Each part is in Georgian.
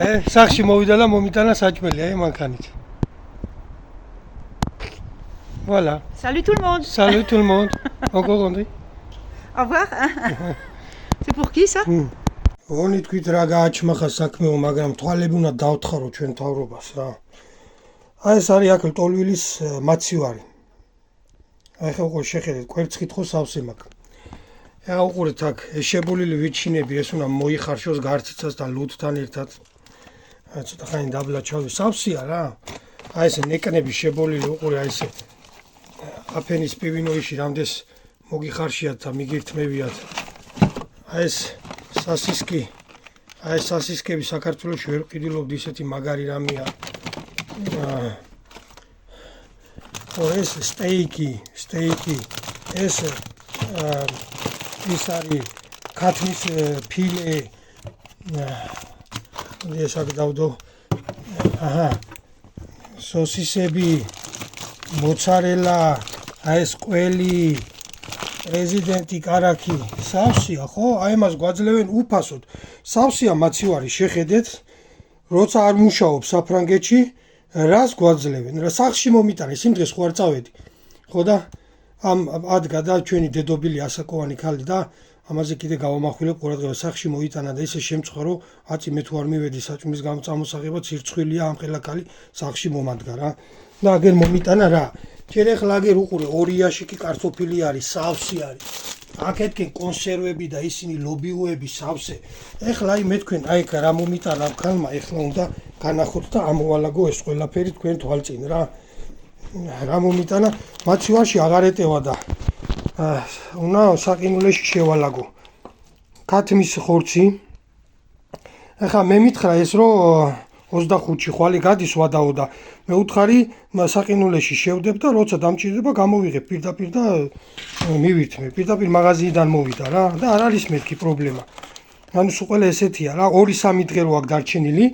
სახში მოვიდა და მომიტანა საჭმელი, აი მანქანით. Voilà. Salut tout le monde. Salut tout le monde. Encore André. Au revoir. C'est pour qui ça? Oni თქვით რა გააჩმახა საქმეო, მაგრამ თვალები უნდა დავთხარო ჩვენ თავრობას რა. აი ეს არის აქ ლტოლვილის მაცივარი. აი ხო შეხედეთ, კვერცხით ხო სავსე მაქვს. ეხა უყურეთ აქ, ეს შებოლილი ვიჩინები, ეს უნდა მოიხარშოს გარციცას და ლუდთან ერთად. აი ცოტა ხანი დაბლა ჩავი, სავსეა რა. აი ეს ნეკნები შებოლილი უყურე, აი ეს აფენის პივინოიში რამდენს მოგიხარშიათ და მიგირთმევიათ. აი ეს სასისკი, აი სასისკები საქართველოში ვერ ვყიდულობდი, ისეთი მაგარი რამეა. ეს სტეიკი, ეს ის არის ქათმის ფილე. ეს აქ დავდო. სოსისები, მოცარელა, აი ეს ყველი, პრეზიდენტი კარაქი, სავსეა ხო? აი მას გვაძლევენ უფასოდ. სავსეა მაცივარი, შეხედეთ, როცა არ მუშაობს საფრანგეთში, რას გვაძლევენ? რა სახში მომიტანეს, იმ დღეს ხო არ წავედი. ხო და ამ ადგა და ჩვენი დედობილი ასაკოვანი ქალი და ამაზე კიდე გავამახვილებ ყურადღება, სახში მოიტანა და ისე შემწყდა, რომ აწი მე თუ არ მივედი საჭმლის გამწამოსაღება, ცირცხვილია ამ ხელა ქალი სახში მომადგა რა. და აგერ მომიტანა რა. ჯერ ახლა აგერ უყურე, ორი იაშიკი კარტოფილი არის, სავსე არის. აქეთკენ კონსერვები და ისინი ლობიოები სავსე. ეხლა აი მე თქვენ აი რა მომიტანა ქალმა, ეხლა უნდა განახოთ და ამოვალაგო ეს ყველაფერი თქვენ თვალწინ რა. რა მომიტანა, მაცივარში აღარ ეტევა და უნდა საყინულეში შევალაგო. ქათმის ხორცი. ეხლა მე მითხრა ეს რომ 25-ში ხვალე გადის ვადაო და მე უთხარი საყინულეში შევდებ და როცა დამჭირდება გამოვიღებ პირდაპირ და მივირთმე. პირდაპირ მაღაზიიდან მოვიდა რა და არ არის მეთქი პრობლემა. ანუ სულ ყველა ესეთია რა, 2-3 დღე რო აქ დარჩენილი,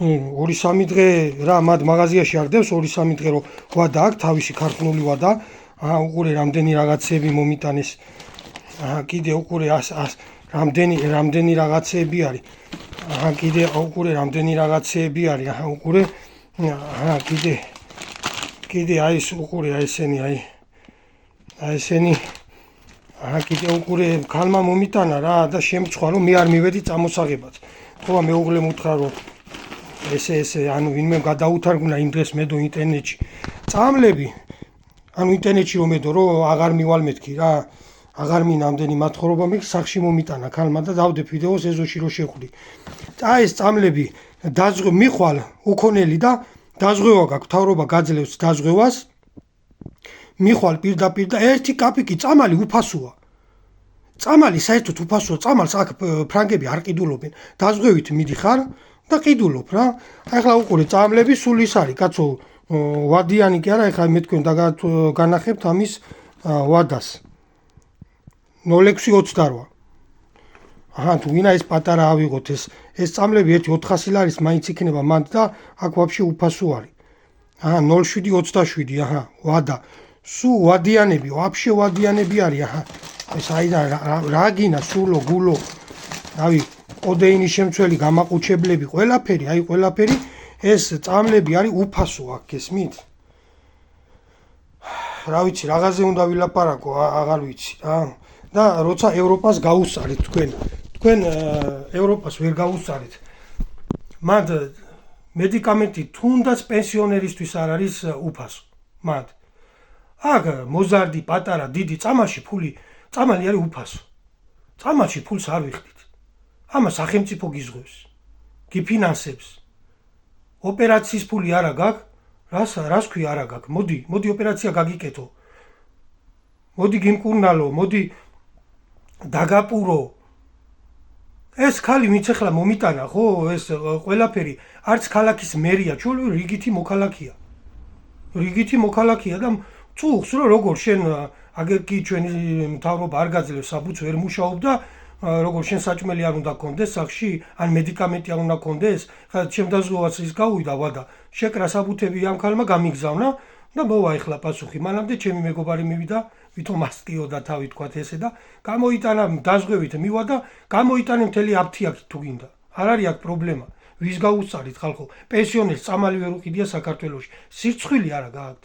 2-3 დღე რა მათ მაღაზიაში არ დევს, 2-3 დღე რო ვადა აქ თავისი ქართული ვადა. უყურე რამდენი რაღაცები მომიტანეს. კიდე უყურე რამდენი რაღაცები არის. კიდე უყურე რამდენი რაღაცები არის. უყურე კიდე აი ეს უყურე აი ესენი აი ესენი კიდე უყურე ქალმა მომიტანა რა და შემწყვა რომ მე არ მივედი წამოსაღებად. ხო მეუღლე მუთხრა რომ ესე ანუ ვინმე გადაუთარგმნა იმ დღეს მედო ინტერნეტში. წამლები ანუ ინტერნეტში რომ მედო რომ აღარ მივალ მეთქი რა. აღარ მინამდენი მათხრობა მე სახში მომიტანა ქალმა და დავდებ ვიდეოს ეზოში რო შეხვდი. აი ეს წამლები მიხვალ უქონელი და დაზღვევა გაქვს, თავრობა გაძლევს დაზღვევას. მიხვალ პირდაპირ და 1 კაპიკი წამალი უფასოა. წამალი საერთოდ უფასოა, წამალს აქ ფრანგები არ ყიდულობენ. დაზღვევით მიდიხარ და ყიდულობ რა. ახლა უყურე წამლები სულ ის არის, კაცო, ვადიანი კი არა, ახლა მე თქვენ განახებთ ამის ვადას. 0628. თუ ვინა ეს პატარა ავიღოთ ეს წამლები 1-400 ლარის მაინც იქნება მანდ და აქ ვაფშე უფასო არის. 0727, ვადა. სუ ვადიანები, ვაფშე ვადიანები არის, ეს აიდან რა გინა სულო გულო. რავი, კოდეინის შემცველი გამაყუჩებლები, ყველაფერი, აი ყველაფერი ეს წამლები არის უფასო აქ გესმით? რა ვიცი, რაღაცზე უნდა ვილაპარაკო, აღარ ვიცი რა. და როცა ევროპას გაუსწარით თქვენ ევროპას ვერ გაუსწარით. მათ მედიკამენტი თუნდაც პენსიონერისთვის არ არის უფასო. მათ აქ მოზარდი, პატარა, დიდი წამალი არის უფასო. წამალში ფულს არ ვიხდით. ამას სახელმწიფო გიზღვევს, გიფინანსებს. ოპერაციის ფული არა გაქვს, რას ქვია არა გაქვს. მოდი ოპერაცია გაგიკეთო. მოდი გიმკურნალო, მოდი დაგაპურო. ეს ქალი ვინც ახლა მომიტანა ხო, ეს ყველაფერი არც ქალაქის მერია, ჩვენ რიგითი მოქალაქეა და წუხს რომ როგორ შენ აგერ კი ჩვენი მთავრობა არ გაძლევს საბუთს ვერ მუშაობ და როგორ შენ საჭმელი არ უნდა გქონდეს სახში, ან მედიკამენტი არ უნდა გქონდეს, ხა შემდაზღვევაც ის გავუვიდა ვადა, შეკრა საბუთები ამ ქალმა გამიგზავნა და მოვა ახლა პასუხი. მანამდე ჩემი მეგობარი მივიდა, ვითომ ასტიო და თავი თქვათ ესე და გამოიტანა დაზღვევით მივა და გამოიტანე მთელი აფთიაქი თუ გინდა. არ არის აქ პრობლემა. ვის გაუსწარით ხალხო? პენსიონერს წამალი ვერ უყიდია საქართველოში. სირცხვილი არა გააქვთ.